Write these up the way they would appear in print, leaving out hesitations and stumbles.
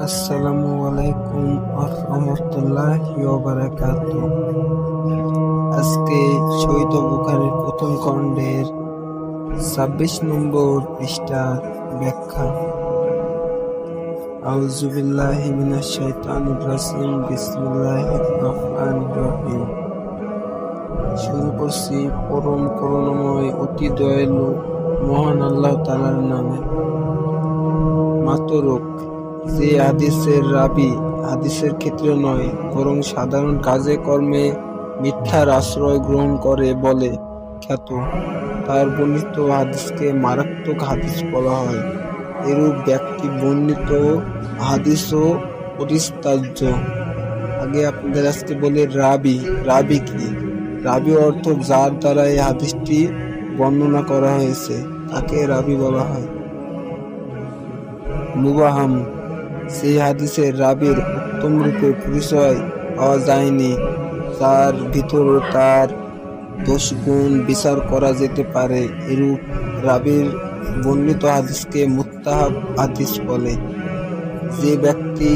আসসালামু আলাইকুম রাহমাতুল্লাহি ওয়া বারাকাতুহু। আজকে সহিহ বুখারীর প্রথম খণ্ডের ২৬ নম্বর পৃষ্ঠার ব্যাখ্যা। আউযু বিল্লাহি মিনাশ শাইতানির রাজিম। বিসমিল্লাহির রহমানির রহিম। শুরু করছি পরম করুণাময় অতি দয়ালু মহান আল্লাহ তাআলার নামে। মাতরক যে হাদিসের রাবী হাদিসের ক্ষেত্রে নয়, বরং সাধারণ কাজে কর্মে মিথ্যার আশ্রয় গ্রহণ করে বলে খ্যাত, তার বর্ণিত হাদিসকে মারাত্মক হাদিস বলা হয়। এরূপ ব্যক্তি বর্ণিত হাদিসও পরিত্যাজ্য। আগে আপনাদের আজকে বলে রাবী কি? রাবী অর্থ যার দ্বারা এই হাদিসটি বর্ণনা করা হয়েছে তাকে রাবী বলা হয়। মুবাহাম সেই হাদিসের রাবীর উত্তম রূপে পরিচয় পাওয়া যায়নি, যার ভিতর তার দোষগুণ বিচার করা যেতে পারে। এরূপ রাবীর বর্ণিত হাদিসকে মুত্তাহাব হাদিস বলে। যে ব্যক্তি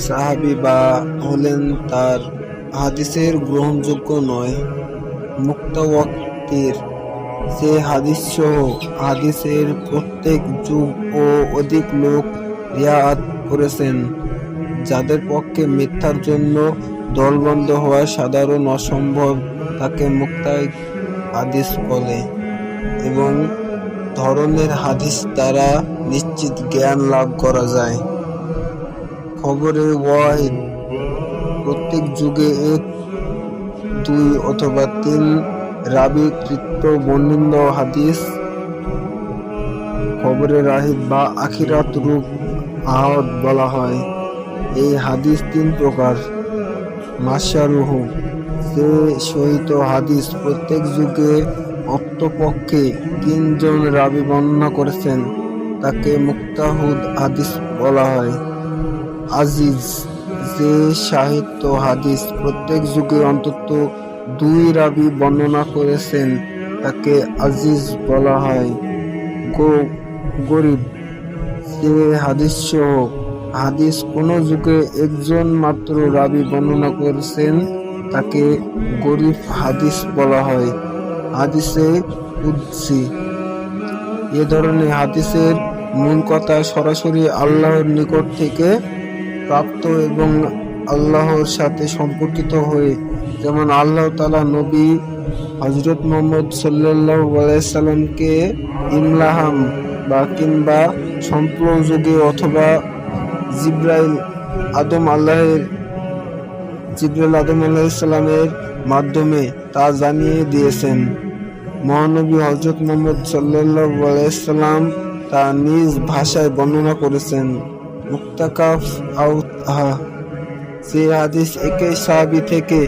সাহাবী বা হলেন তার হাদিসের গ্রহণযোগ্য নয়। মুক্তাওয়াক্তির যে হাদিস সহ হাদিসের প্রত্যেক যুগ ও অধিক লোক রিওয়ায়াত করেছেন, যাদের পক্ষে মিথ্যার জন্য দলবদ্ধ হওয়া সাধারণ অসম্ভব, তাকে মুক্তায়িক হাদিস বলে। এবং ধরনের হাদিস দ্বারা নিশ্চিত জ্ঞান লাভ করা যায়। খবরে ওয়াহিদ প্রত্যেক যুগে এক, দুই অথবা তিন রাবী কৃত বর্ণিত হাদিস খবরে রাহিদ বা আখিরাত রূপ আহদ বলা হয়। এই হাদিস তিন প্রকার। মাশারুহ যে সহিত হাদিস প্রত্যেক যুগে অন্তপক্ষে তিনজন রাবী বর্ণনা করেছেন, তাকে মুক্তাহুদ হাদিস বলা হয়। আজিজ যে সাহিত্য হাদিস প্রত্যেক যুগে অন্তত দুই রাবী বর্ণনা করেছেন, তাকে আজিজ বলা হয়। গরিব যে হাদিস সহ হাদিস কোন যুগে একজন মাত্র রাবী বর্ণনা করেছেন, তাকে গরিব হাদিস বলা হয়। হাদিসে কুদসি এ ধরনের হাদিসের মূল কথা সরাসরি আল্লাহর নিকট থেকে প্রাপ্ত এবং আল্লাহর সাথে সম্পর্কিত হয়ে, যেমন আল্লাহ তাআলা নবী হযরত মুহাম্মদ সাল্লাল্লাহু আলাইহি সাল্লামকে ইলহাম বা কিংবা সম্প্রযোগে অথবা জিবরাইল আদম আলাইহিস সালামের মাধ্যমে তা জানিয়ে দিয়েছেন। মহানবী হযরত মুহাম্মদ সাল্লাল্লাহু আলাইহি সাল্লাম তা নিজ ভাষায় বর্ণনা করেছেন। মুক্তাকাফ আউতহা যে হাদিস একই সাহাবী থেকে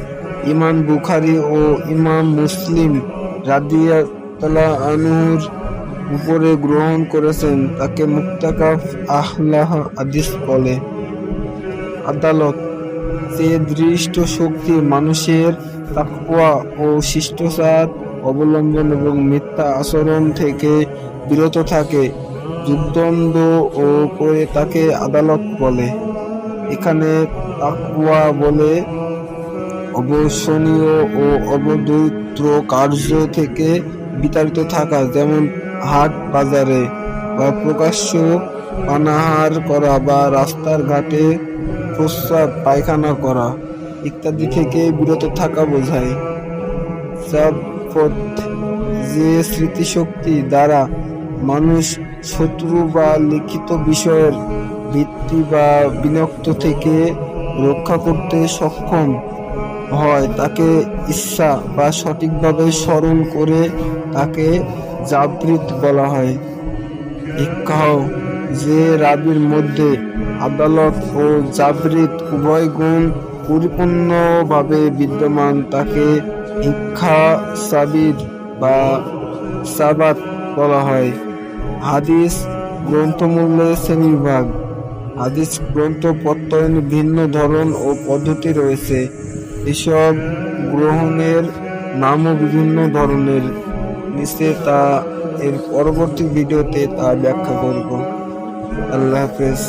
ইমাম বুখারী ও ইমাম মুসলিম রাদিয়াল্লাহু আনহুর উপরে গ্রহণ করেছেন, তাকে মুক্তাকাফ আহলাহ হাদিস বলে। আদালত যে দৃষ্ট শক্তি মানুষের তাকওয়া ও শিষ্টাচার অবলম্বন এবং মিথ্যা আচরণ থেকে বিরত থাকে, যুগদণ্ড ও করে, তাকে আদালত বলে। এখানে তাকওয়া বলে অবসনীয় ও অবৈধ কার্য থেকে বিতাড়িত থাকা, যেমন হাট বাজারে বা প্রকাশ্য পানাহার করা বা রাস্তার ঘাটে প্রস্রাব পায়খানা করা ইত্যাদি থেকে বিরত থাকা বোঝায়। যে স্মৃতিশক্তি দ্বারা মানুষ শত্রু বা লিখিত বিষয়ের ভিত্তি বা বিনক্ত থেকে রক্ষা করতে সক্ষম হয়, তাকে ইচ্ছা বা সঠিকভাবে স্মরণ করে তাকে জাবরিত বলা হয়। ইক্কাহ যে রাবীর মধ্যে আদালত ও জাবরিত উভয় গুণ পরিপূর্ণভাবে বিদ্যমান, তাকে ইক্কা সাবির বা সাবাত বলা হয়। হাদিস গ্রন্থমূল্যের শ্রেণীবিভাগ। হাদিস গ্রন্থ প্রত্যয়নের ভিন্ন ধরন ও পদ্ধতি রয়েছে। এসব গ্রহণের নামও বিভিন্ন ধরনের। নিচে তা এর পরবর্তী ভিডিওতে তা ব্যাখ্যা করব। আল্লাহ হাফেজ।